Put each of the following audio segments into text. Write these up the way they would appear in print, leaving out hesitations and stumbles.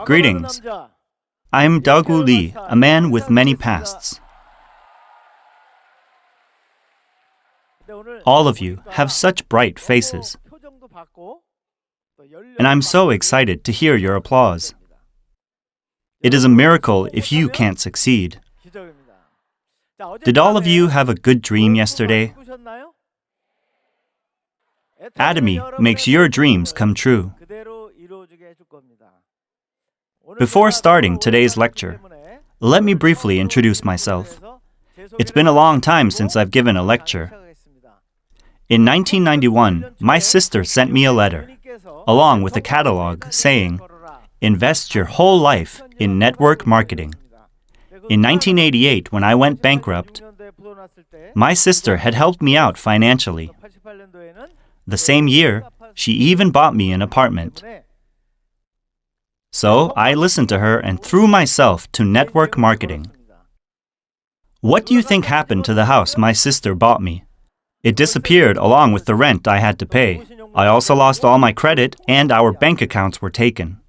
Greetings. I'm Deog Lee, a man with many pasts. All of you have such bright faces, and I'm so excited to hear your applause. It is a miracle if you can't succeed. Did all of you have a good dream yesterday? at.SOOTUDIO makes your dreams come true. Before starting today's lecture, let me briefly introduce myself. It's been a long time since I've given a lecture. In 1991, my sister sent me a letter, along with a catalog saying, "Invest your whole life in network marketing." In 1988, when I went bankrupt, my sister had helped me out financially. The same year, she even bought me an apartment. So I listened to her and threw myself to network marketing. What do you think happened to the house my sister bought me? It disappeared along with the rent I had to pay. I also lost all my credit and our bank accounts were taken.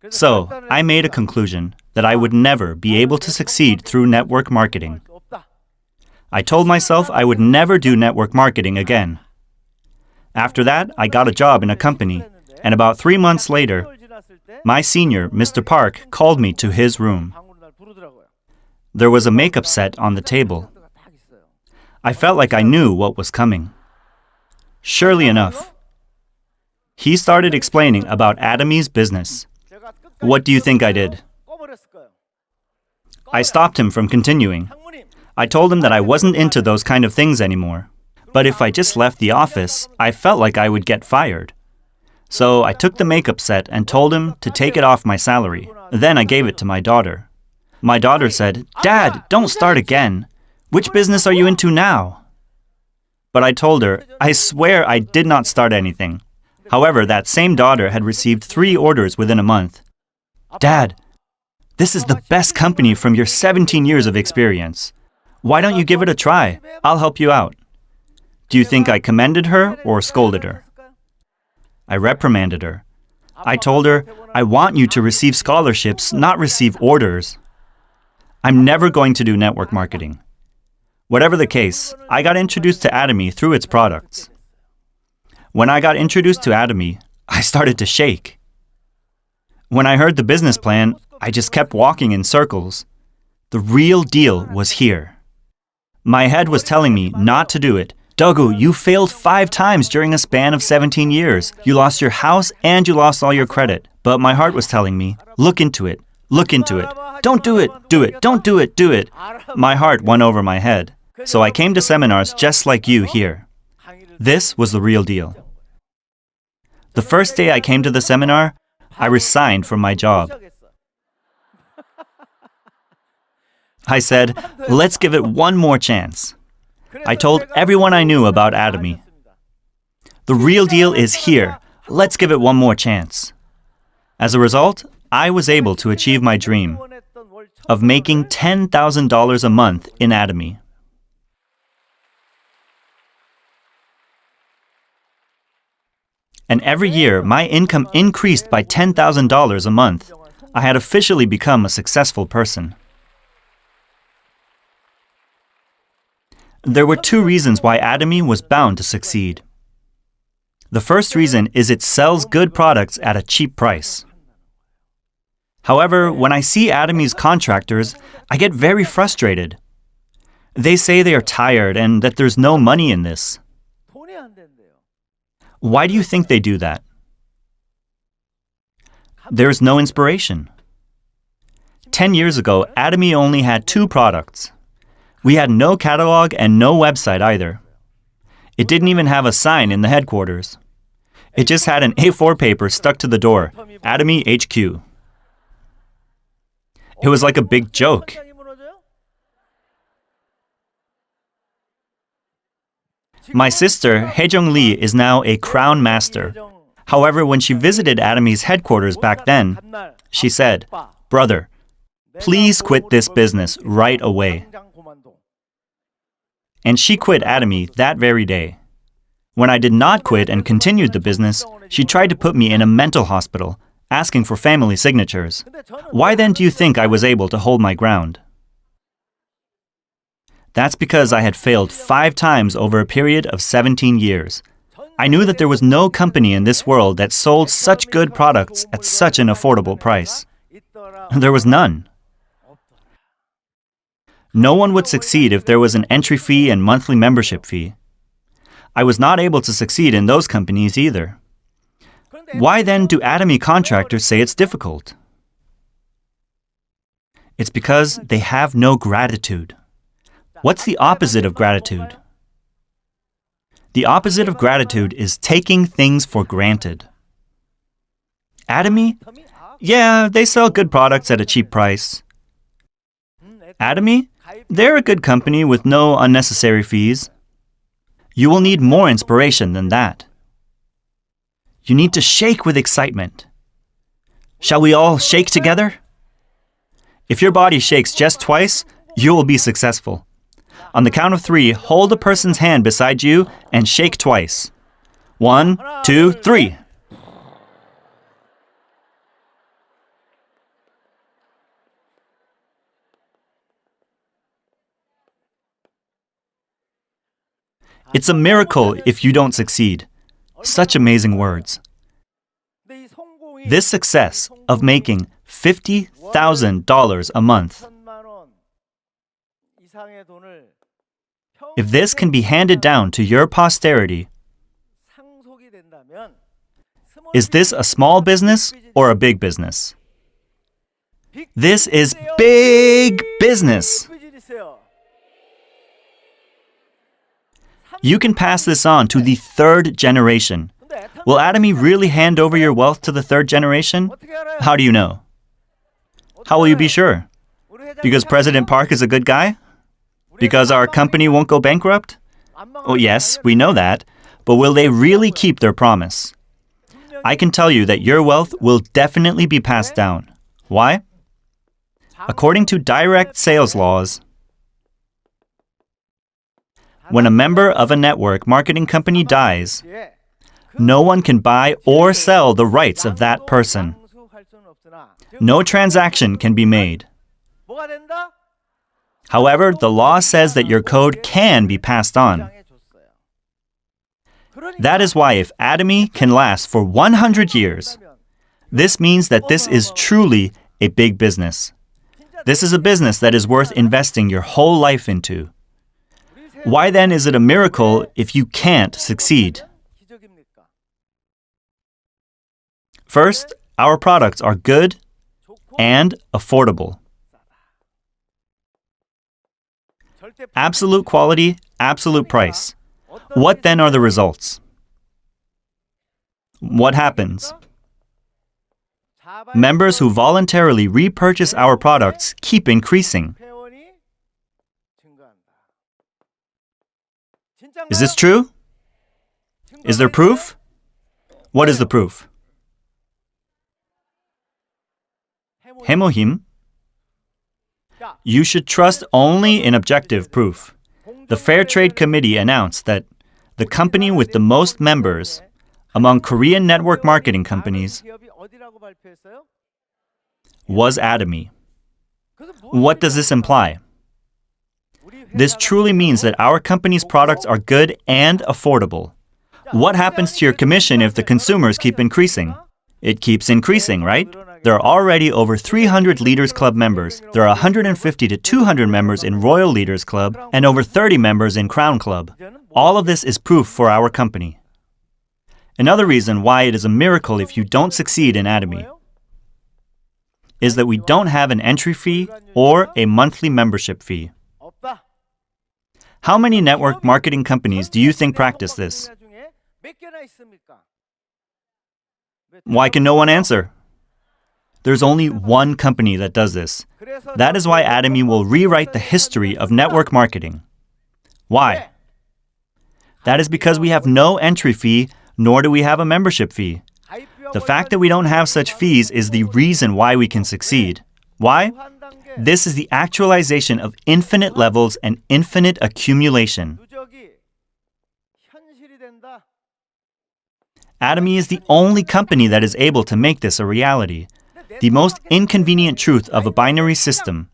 So I made a conclusion that I would never be able to succeed through network marketing. I told myself I would never do network marketing again. After that, I got a job in a company, and about 3 months later, my senior, Mr. Park, called me to his room. There was a makeup set on the table. I felt like I knew what was coming. Surely enough, he started explaining about at.SOOTUDIO's business. What do you think I did? I stopped him from continuing. I told him that I wasn't into those kind of things anymore. But if I just left the office, I felt like I would get fired. So I took the makeup set and told him to take it off my salary. Then I gave it to my daughter. My daughter said, "Dad, don't start again. Which business are you into now?" But I told her, I swear I did not start anything. However, that same daughter had received 3 orders within a month. "Dad, this is the best company from your 17 years of experience. Why don't you give it a try? I'll help you out." Do you think I commended her or scolded her? I reprimanded her. I told her, "I want you to receive scholarships, not receive orders. I'm never going to do network marketing." Whatever the case, I got introduced to at.SOOTUDIO through its products. When I got introduced to at.SOOTUDIO, I started to shake. When I heard the business plan, I just kept walking in circles. The real deal was here. My head was telling me not to do it. "Deog, you failed 5 times during a span of 17 years. You lost your house and you lost all your credit." But my heart was telling me, "Look into it. Look into it. Don't do it. Do it. Don't do it. Do it." My heart won over my head. So I came to seminars just like you here. This was the real deal. The first day I came to the seminar, I resigned from my job. I said, "Let's give it one more chance." I told everyone I knew about at.SOOTUDIO. The real deal is here. Let's give it one more chance. As a result, I was able to achieve my dream of making $10,000 a month in at.SOOTUDIO. And every year, my income increased by $10,000 a month. I had officially become a successful person. There were 2 reasons why at.SOOTUDIO was bound to succeed. The first reason is it sells good products at a cheap price. However, when I see at.SOOTUDIO's contractors, I get very frustrated. They say they are tired and that there's no money in this. Why do you think they do that? There's no inspiration. 10 years ago, at.SOOTUDIO only had 2 products. We had no catalog and no website either. It didn't even have a sign in the headquarters. It just had an A4 paper stuck to the door, at.SOOTUDIO HQ. It was like a big joke. My sister, Haejung Lee, is now a crown master. However, when she visited at.SOOTUDIO's headquarters back then, she said, "Brother, please quit this business right away." And she quit at.SOOTUDIO that very day. When I did not quit and continued the business, she tried to put me in a mental hospital, asking for family signatures. Why then do you think I was able to hold my ground? That's because I had failed 5 times over a period of 17 years. I knew that there was no company in this world that sold such good products at such an affordable price. There was none. No one would succeed if there was an entry fee and monthly membership fee. I was not able to succeed in those companies either. Why then do at.SOOTUDIO contractors say it's difficult? It's because they have no gratitude. What's the opposite of gratitude? The opposite of gratitude is taking things for granted. at.SOOTUDIO? Yeah, they sell good products at a cheap price. at.SOOTUDIO? They're a good company with no unnecessary fees. You will need more inspiration than that. You need to shake with excitement. Shall we all shake together? If your body shakes just twice, you will be successful. On the count of 3, hold a person's hand beside you and shake twice. 1, 2, 3. It's a miracle if you don't succeed. Such amazing words. This success of making $50,000 a month, if this can be handed down to your posterity, is this a small business or a big business? This is big business. You can pass this on to the 3rd generation. Will at.SOOTUDIO really hand over your wealth to the 3rd generation? How do you know? How will you be sure? Because President Park is a good guy? Because our company won't go bankrupt? Oh, yes, we know that. But will they really keep their promise? I can tell you that your wealth will definitely be passed down. Why? According to direct sales laws, when a member of a network marketing company dies, no one can buy or sell the rights of that person. No transaction can be made. However, the law says that your code can be passed on. That is why if at.SOOTUDIO can last for 100 years, this means that this is truly a big business. This is a business that is worth investing your whole life into. Why then is it a miracle if you can't succeed? First, our products are good and affordable. Absolute quality, absolute price. What then are the results? What happens? Members who voluntarily repurchase our products keep increasing. Is this true? Is there proof? What is the proof? 해모힘? You should trust only in objective proof. The Fair Trade Committee announced that the company with the most members among Korean network marketing companies was at.SOOTUDIO. What does this imply? This truly means that our company's products are good and affordable. What happens to your commission if the consumers keep increasing? It keeps increasing, right? There are already over 300 Leaders Club members. There are 150 to 200 members in Royal Leaders Club and over 30 members in Crown Club. All of this is proof for our company. Another reason why it is a miracle if you don't succeed in at.SOOTUDIO is that we don't have an entry fee or a monthly membership fee. How many network marketing companies do you think practice this? Why can no one answer? There's only one company that does this. That is why at.SOOTUDIO will rewrite the history of network marketing. Why? That is because we have no entry fee, nor do we have a membership fee. The fact that we don't have such fees is the reason why we can succeed. Why? This is the actualization of infinite levels and infinite accumulation. Atomy is the only company that is able to make this a reality. The most inconvenient truth of a binary system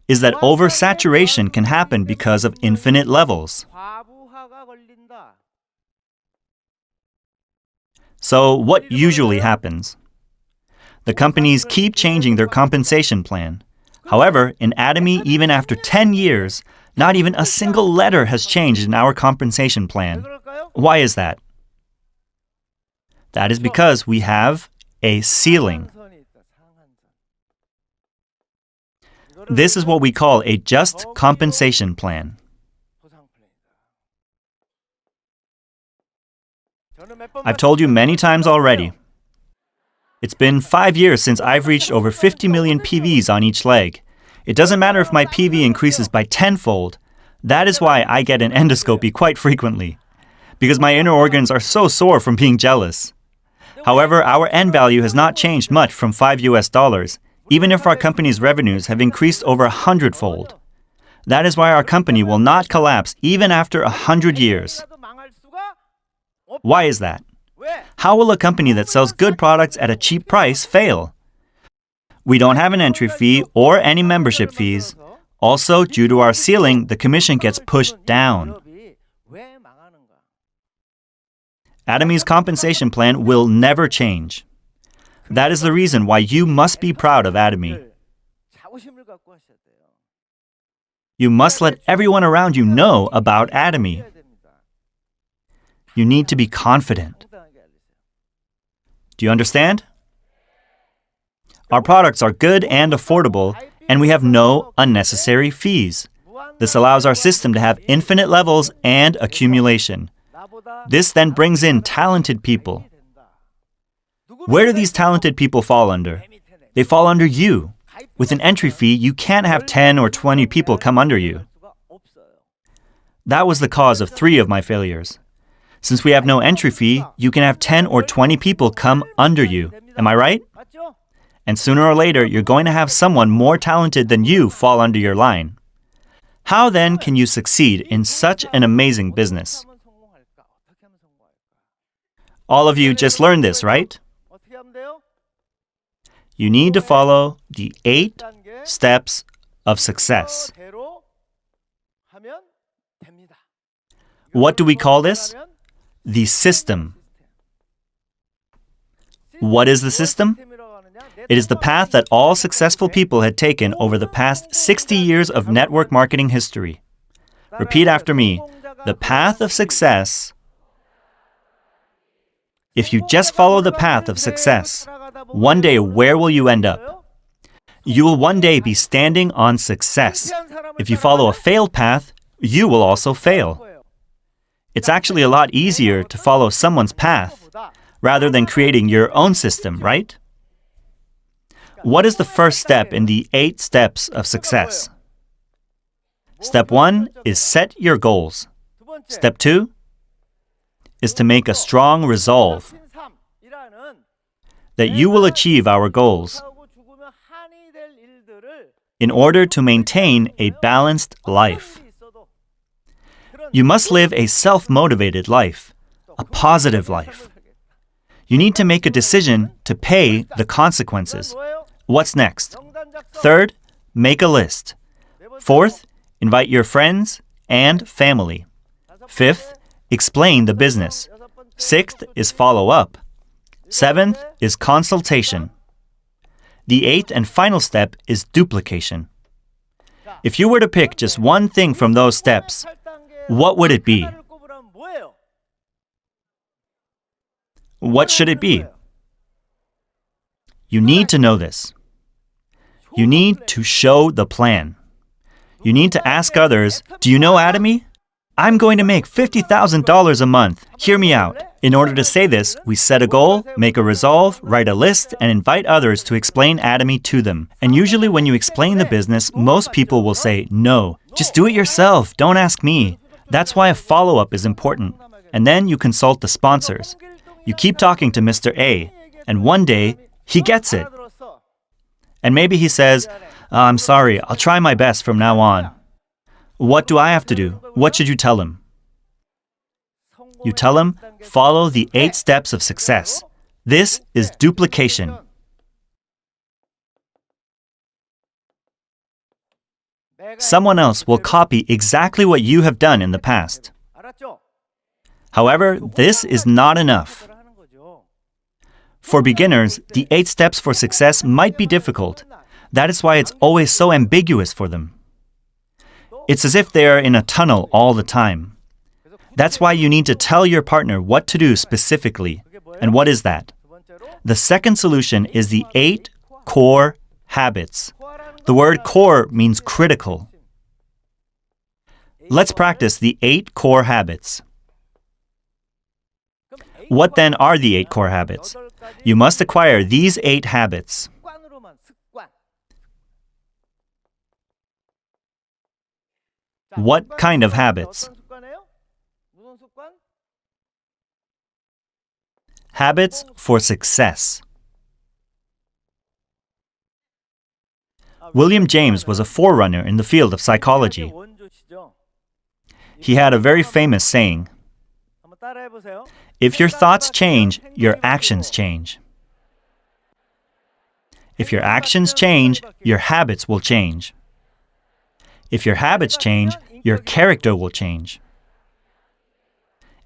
is that oversaturation can happen because of infinite levels. So, what usually happens? The companies keep changing their compensation plan. However, in Atomy, even after 10 years, not even a single letter has changed in our compensation plan. Why is that? That is because we have a ceiling. This is what we call a just compensation plan. I've told you many times already. It's been 5 years since I've reached over 50 million PVs on each leg. It doesn't matter if my PV increases by tenfold. That is why I get an endoscopy quite frequently, because my inner organs are so sore from being jealous. However, our N value has not changed much from $5, even if our company's revenues have increased over 100-fold. That is why our company will not collapse even after 100 years. Why is that? How will a company that sells good products at a cheap price fail? We don't have an entry fee or any membership fees. Also, due to our ceiling, the commission gets pushed down. Atomy's compensation plan will never change. That is the reason why you must be proud of Atomy. You must let everyone around you know about Atomy. You need to be confident. Do you understand? Our products are good and affordable, and we have no unnecessary fees. This allows our system to have infinite levels and accumulation. This then brings in talented people. Where do these talented people fall under? They fall under you. With an entry fee, you can't have 10 or 20 people come under you. That was the cause of 3 of my failures. Since we have no entry fee, you can have 10 or 20 people come under you. Am I right? And sooner or later, you're going to have someone more talented than you fall under your line. How then can you succeed in such an amazing business? All of you just learned this, right? You need to follow the 8 steps of success. What do we call this? The system. What is the system? It is the path that all successful people had taken over the past 60 years of network marketing history. Repeat after me. The path of success. If you just follow the path of success, one day where will you end up? You will one day be standing on success. If you follow a failed path, you will also fail. It's actually a lot easier to follow someone's path rather than creating your own system, right? What is the first step in the 8 steps of success? Step 1 is set your goals. Step 2 is to make a strong resolve that you will achieve our goals in order to maintain a balanced life. You must live a self-motivated life, a positive life. You need to make a decision to pay the consequences. What's next? Third, make a list. Fourth, invite your friends and family. Fifth, explain the business. Sixth is follow up. Seventh is consultation. The 8th and final step is duplication. If you were to pick just one thing from those steps, what would it be? What should it be? You need to know this. You need to show the plan. You need to ask others, do you know Atomy? I'm going to make $50,000 a month. Hear me out. In order to say this, we set a goal, make a resolve, write a list, and invite others to explain Atomy to them. And usually when you explain the business, most people will say, no, just do it yourself, don't ask me. That's why a follow-up is important. And then you consult the sponsors. You keep talking to Mr. A, and one day, he gets it. And maybe he says, I'm sorry, I'll try my best from now on. What do I have to do? What should you tell him? You tell him, follow the 8 steps of success. This is duplication. Someone else will copy exactly what you have done in the past. However, this is not enough. For beginners, the 8 steps for success might be difficult. That is why it's always so ambiguous for them. It's as if they are in a tunnel all the time. That's why you need to tell your partner what to do specifically. And what is that? The second solution is the 8 core habits. The word core means critical. Let's practice the 8 core habits. What then are the 8 core habits? You must acquire these 8 habits. What kind of habits? Habits for success. William James was a forerunner in the field of psychology. He had a very famous saying, "If your thoughts change, your actions change. If your actions change, your habits will change. If your habits change, your character will change.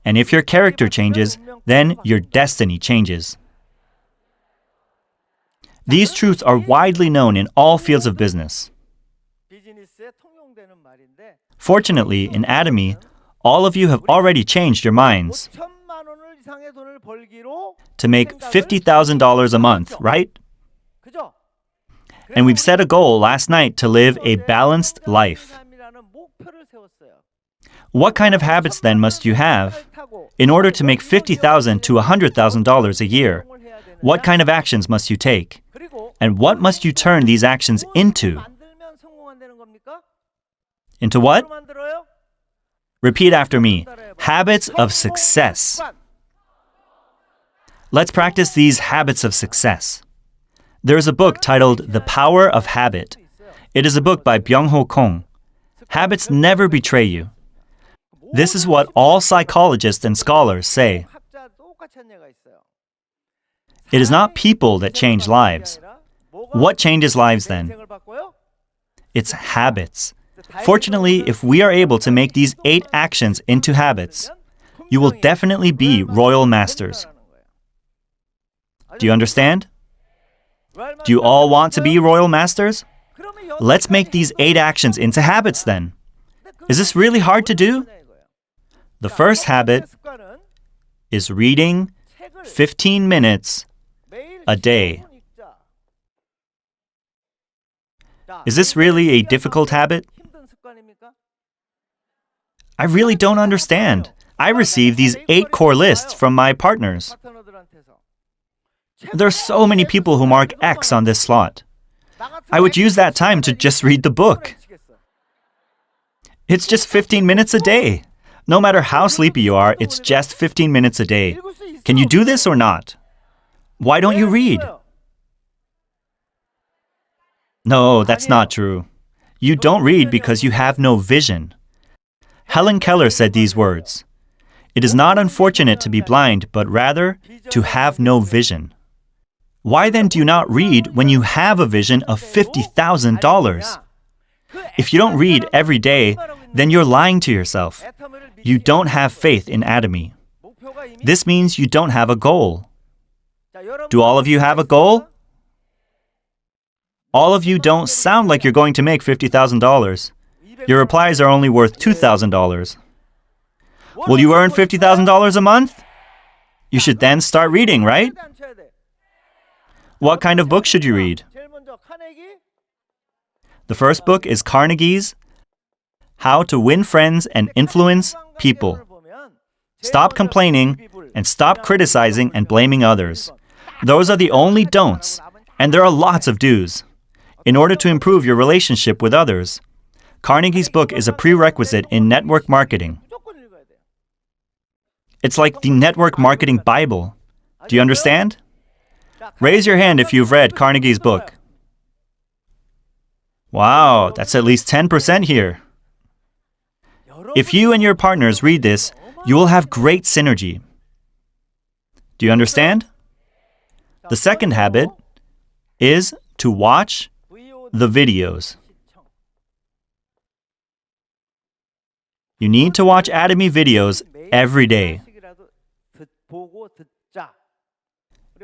And if your character changes, then your destiny changes." These truths are widely known in all fields of business. Fortunately, in Atomy, all of you have already changed your minds to make $50,000 a month, right? And we've set a goal last night to live a balanced life. What kind of habits then must you have in order to make $50,000 to $100,000 a year? What kind of actions must you take? And what must you turn these actions into? Into what? Repeat after me. Habits of success. Let's practice these habits of success. There is a book titled The Power of Habit. It is a book by Byung-ho Kong. Habits never betray you. This is what all psychologists and scholars say. It is not people that change lives. What changes lives then? It's habits. Fortunately, if we are able to make these 8 actions into habits, you will definitely be royal masters. Do you understand? Do you all want to be royal masters? Let's make these 8 actions into habits then. Is this really hard to do? The first habit is reading 15 minutes a day. Is this really a difficult habit? I really don't understand. I receive these 8 core lists from my partners. There are so many people who mark X on this slot. I would use that time to just read the book. It's just 15 minutes a day. No matter how sleepy you are, it's just 15 minutes a day. Can you do this or not? Why don't you read? No, that's not true. You don't read because you have no vision. Helen Keller said these words, "It is not unfortunate to be blind, but rather to have no vision." Why then do you not read when you have a vision of $50,000? If you don't read every day, then you're lying to yourself. You don't have faith in Atomy. This means you don't have a goal. Do all of you have a goal? All of you don't sound like you're going to make $50,000. Your replies are only worth $2,000. Will you earn $50,000 a month? You should then start reading, right? What kind of book should you read? The first book is Carnegie's How to Win Friends and Influence People. Stop complaining and stop criticizing and blaming others. Those are the only don'ts, and there are lots of do's. In order to improve your relationship with others, Carnegie's book is a prerequisite in network marketing. It's like the network marketing Bible. Do you understand? Raise your hand if you've read Carnegie's book. Wow, that's at least 10% here. If you and your partners read this, You will have great synergy. Do you understand? The second habit is to watch the videos. You need to watch at.SOOTUDIO videos every day.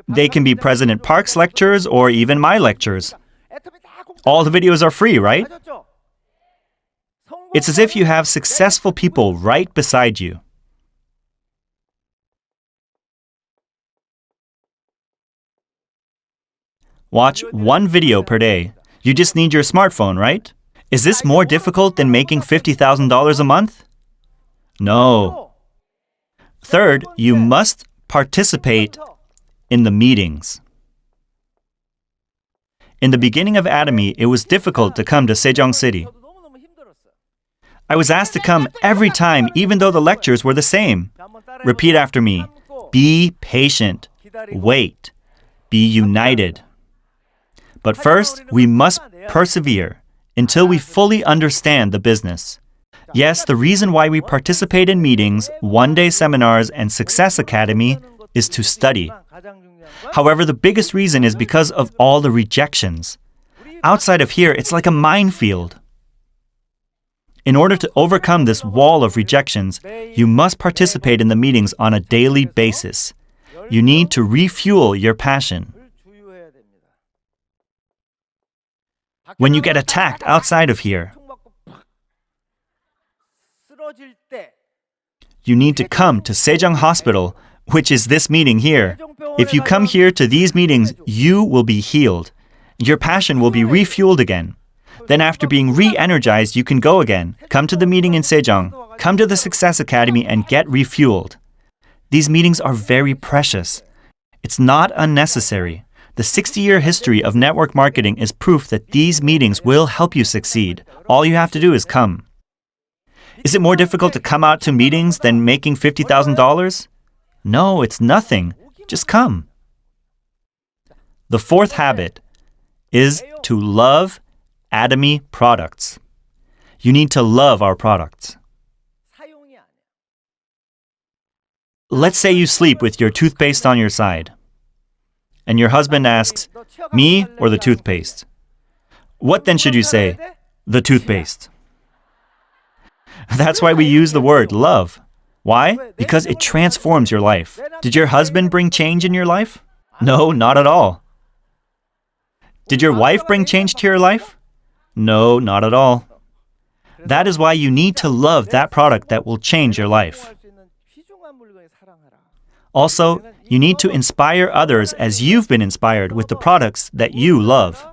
They can be President Park's lectures or even my lectures. All the videos are free, right? It's as if you have successful people right beside you. Watch one video per day. You just need your smartphone, right? Is this more difficult than making $50,000 a month? No. Third, you must participate in the meetings. In the beginning of at.SOOTUDIO, it was difficult to come to Sejong City. I was asked to come every time, even though the lectures were the same. Repeat after me. Be patient. Wait. Be united. But first, we must persevere until we fully understand the business. Yes, the reason why we participate in meetings, one-day seminars, and Success Academy is to study. However, the biggest reason is because of all the rejections. Outside of here, it's like a minefield. In order to overcome this wall of rejections, you must participate in the meetings on a daily basis. You need to refuel your passion. When you get attacked outside of here, you need to come to Sejong Hospital, which is this meeting here. If you come here to these meetings, you will be healed. Your passion will be refueled again. Then after being re-energized, you can go again. Come to the meeting in Sejong. Come to the Success Academy and get refueled. These meetings are very precious. It's not unnecessary. The 60-year history of network marketing is proof that these meetings will help you succeed. All you have to do is come. Is it more difficult to come out to meetings than making $50,000? No, it's nothing. Just come. The fourth habit is to love at.SOOTUDIO products. You need to love our products. Let's say you sleep with your toothpaste on your side, and your husband asks, me or the toothpaste? What then should you say? The toothpaste. That's why we use the word love. Why? Because it transforms your life. Did your husband bring change in your life? No, not at all. Did your wife bring change to your life? No, not at all. That is why you need to love that product that will change your life. Also, you need to inspire others as you've been inspired with the products that you love.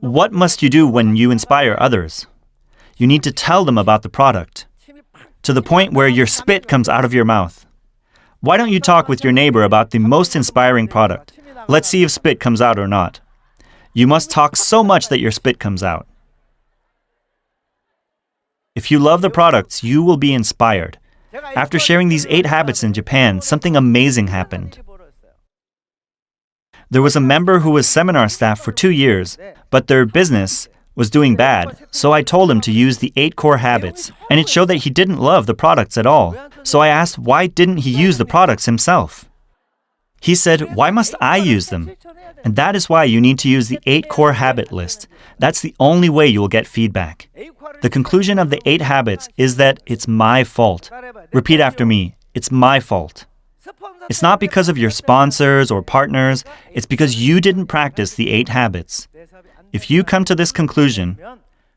What must you do when you inspire others? You need to tell them about the product, to the point where your spit comes out of your mouth. Why don't you talk with your neighbor about the most inspiring product? Let's see if spit comes out or not. You must talk so much that your spit comes out. If you love the products, you will be inspired. After sharing these 8 habits in Japan, something amazing happened. There was a member who was seminar staff for 2 years, but their business was doing bad, so I told him to use the 8 core habits, and it showed that he didn't love the products at all. So I asked, why didn't he use the products himself? He said, why must I use them? And that is why you need to use the 8 core habit list. That's the only way you will get feedback. The conclusion of the 8 habits is that it's my fault. Repeat after me, it's my fault. It's not because of your sponsors or partners, it's because you didn't practice the 8 habits. If you come to this conclusion,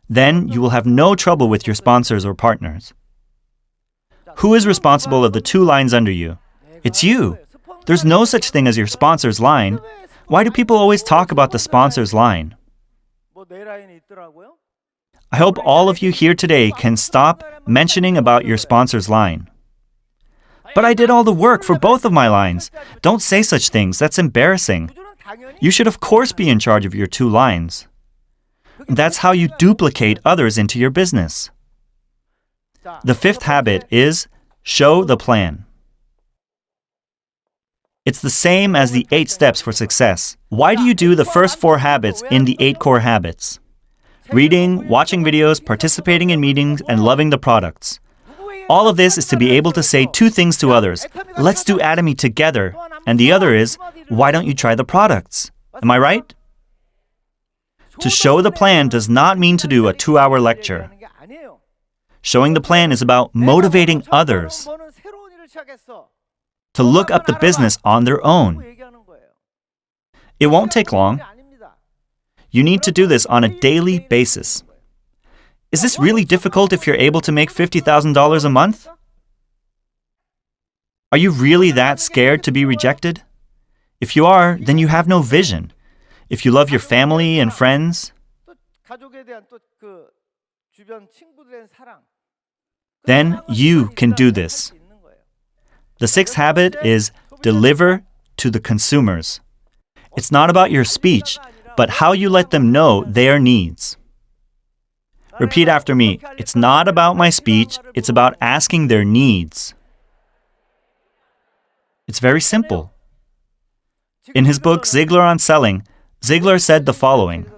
then you will have no trouble with your sponsors or partners. Who is responsible of the 2 lines under you? It's you. There's no such thing as your sponsor's line. Why do people always talk about the sponsor's line? I hope all of you here today can stop mentioning about your sponsor's line. But I did all the work for both of my lines. Don't say such things. That's embarrassing. You should of course be in charge of your 2 lines. That's how you duplicate others into your business. The 5th habit is show the plan. It's the same as the 8 steps for success. Why do you do the first 4 habits in the 8 core habits? Reading, watching videos, participating in meetings, and loving the products. All of this is to be able to say two things to others. Let's do Atomy together. And the other is, why don't you try the products? Am I right? To show the plan does not mean to do a 2-hour lecture. Showing the plan is about motivating others to look up the business on their own. It won't take long. You need to do this on a daily basis. Is this really difficult if you're able to make $50,000 a month? Are you really that scared to be rejected? If you are, then you have no vision. If you love your family and friends, then you can do this. The sixth habit is deliver to the consumers. It's not about your speech, but how you let them know their needs. Repeat after me. It's not about my speech, it's about asking their needs. It's very simple. In his book, Ziglar on Selling, Ziglar said the following: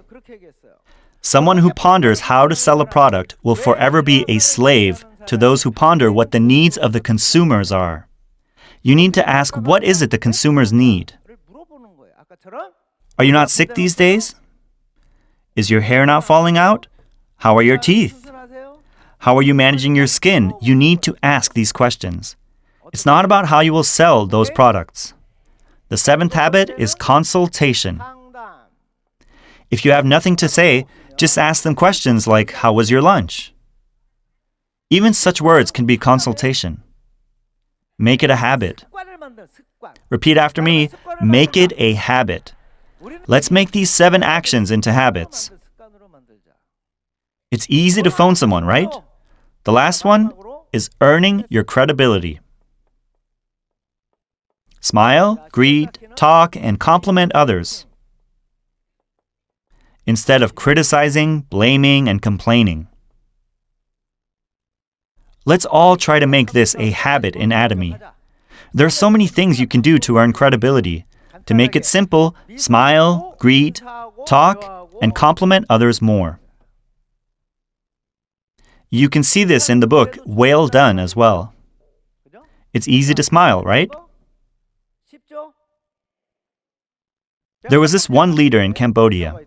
someone who ponders how to sell a product will forever be a slave to those who ponder what the needs of the consumers are. You need to ask, what is it the consumers need? Are you not sick these days? Is your hair not falling out? How are your teeth? How are you managing your skin? You need to ask these questions. It's not about how you will sell those products. The seventh habit is consultation. If you have nothing to say, just ask them questions like, how was your lunch? Even such words can be consultation. Make it a habit. Repeat after me, make it a habit. Let's make these 7 actions into habits. It's easy to phone someone, right? The last one is earning your credibility. Smile, greet, talk, and compliment others instead of criticizing, blaming, and complaining. Let's all try to make this a habit in Atomy. There are so many things you can do to earn credibility. To make it simple, smile, greet, talk, and compliment others more. You can see this in the book, Well Done, as well. It's easy to smile, right? There was this one leader in Cambodia.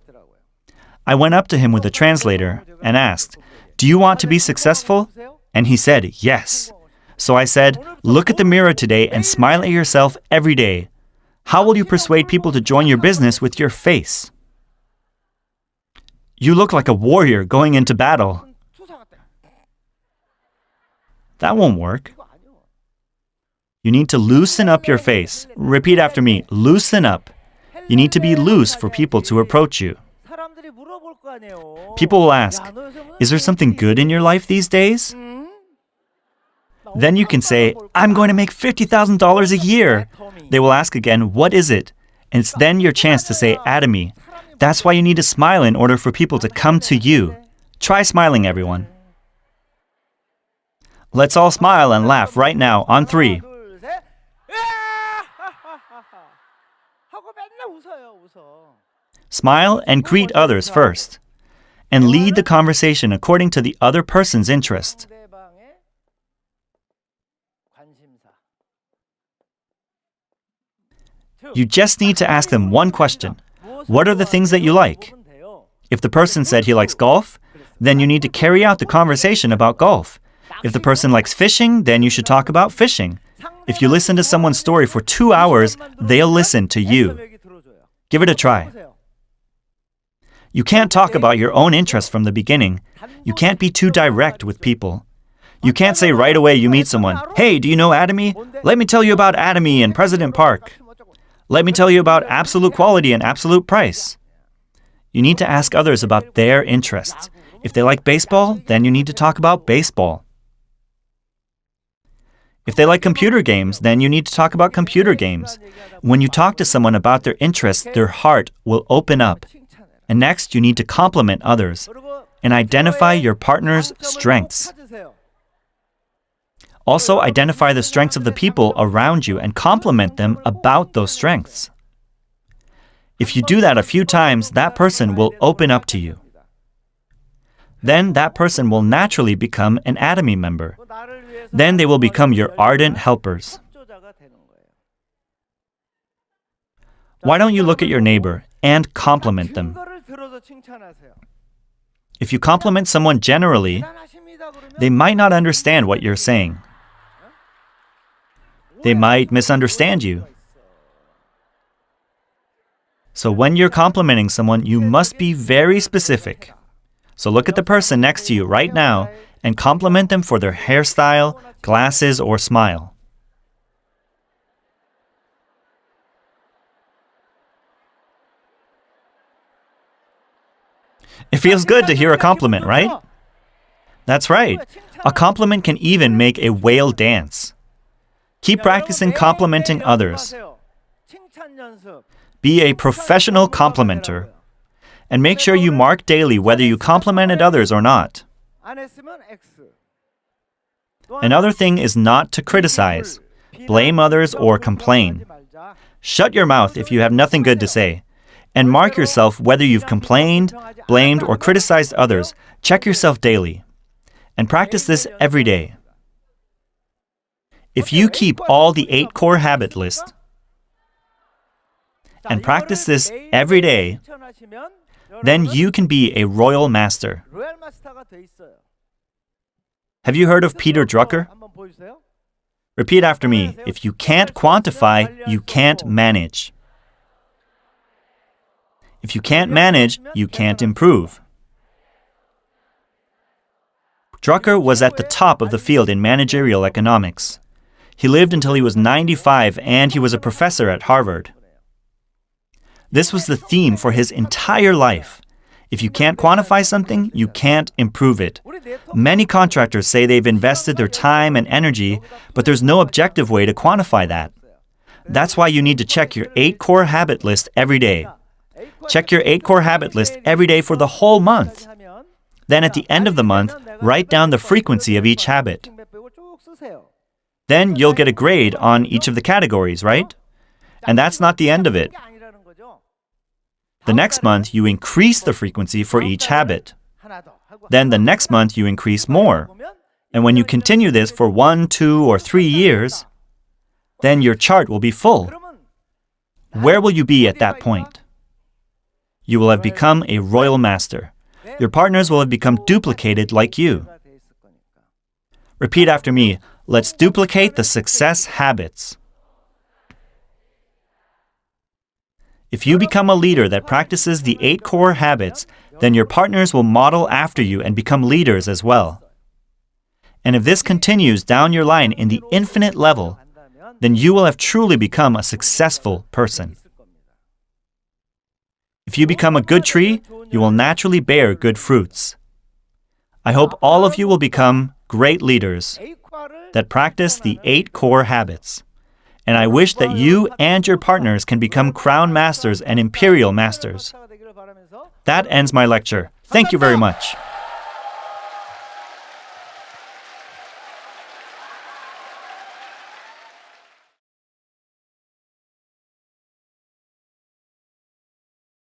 I went up to him with a translator and asked, "Do you want to be successful?" And he said, "Yes." So I said, "Look at the mirror today and smile at yourself every day. How will you persuade people to join your business with your face? You look like a warrior going into battle." That won't work. You need to loosen up your face. Repeat after me, loosen up. You need to be loose for people to approach you. People will ask, "Is there something good in your life these days?" Then you can say, "I'm going to make $50,000 a year." They will ask again, "What is it?" And it's then your chance to say, "Atomy." That's why you need to smile in order for people to come to you. Try smiling, everyone. Let's all smile and laugh right now on 3. Smile and greet others first, and lead the conversation according to the other person's interest. You just need to ask them one question. What are the things that you like? If the person said he likes golf, then you need to carry out the conversation about golf. If the person likes fishing, then you should talk about fishing. If you listen to someone's story for 2 hours, they'll listen to you. Give it a try. You can't talk about your own interests from the beginning. You can't be too direct with people. You can't say right away you meet someone, "Hey, do you know Atomy? Let me tell you about Atomy and President Park. Let me tell you about absolute quality and absolute price." You need to ask others about their interests. If they like baseball, then you need to talk about baseball. If they like computer games, then you need to talk about computer games. When you talk to someone about their interests, their heart will open up. And next, you need to compliment others and identify your partner's strengths. Also, identify the strengths of the people around you and compliment them about those strengths. If you do that a few times, that person will open up to you. then that person will naturally become an Atomy member. Then they will become your ardent helpers. Why don't you look at your neighbor and compliment them? If you compliment someone generally, they might not understand what you're saying. They might misunderstand you. So when you're complimenting someone, you must be very specific. So look at the person next to you right now and compliment them for their hairstyle, glasses, or smile. It feels good to hear a compliment, right? That's right. A compliment can even make a whale dance. Keep practicing complimenting others. Be a professional complimenter. And make sure you mark daily whether you complimented others or not. Another thing is not to criticize, blame others, or complain. Shut your mouth if you have nothing good to say. And mark yourself whether you've complained, blamed, or criticized others. Check yourself daily. And practice this every day. If you keep all the 8 core habit list and practice this every day, then you can be a royal master. Have you heard of Peter Drucker? Repeat after me. If you can't quantify, you can't manage. If you can't manage, you can't improve. Drucker was at the top of the field in managerial economics. He lived until he was 95 and he was a professor at Harvard. This was the theme for his entire life. If you can't quantify something, you can't improve it. Many contractors say they've invested their time and energy, but there's no objective way to quantify that. That's why you need to check your 8 core habit list every day. Check your 8 core habit list every day for the whole month. Then at the end of the month, write down the frequency of each habit. Then you'll get a grade on each of the categories, right? And that's not the end of it. The next month, you increase the frequency for each habit. Then the next month, you increase more. And when you continue this for 1, 2, or 3 years, then your chart will be full. Where will you be at that point? You will have become a royal master. Your partners will have become duplicated like you. Repeat after me. Let's duplicate the success habits. If you become a leader that practices the 8 core habits, then your partners will model after you and become leaders as well. And if this continues down your line in the infinite level, then you will have truly become a successful person. If you become a good tree, you will naturally bear good fruits. I hope all of you will become great leaders that practice the 8 core habits. And I wish that you and your partners can become crown masters and imperial masters. That ends my lecture. Thank you very much.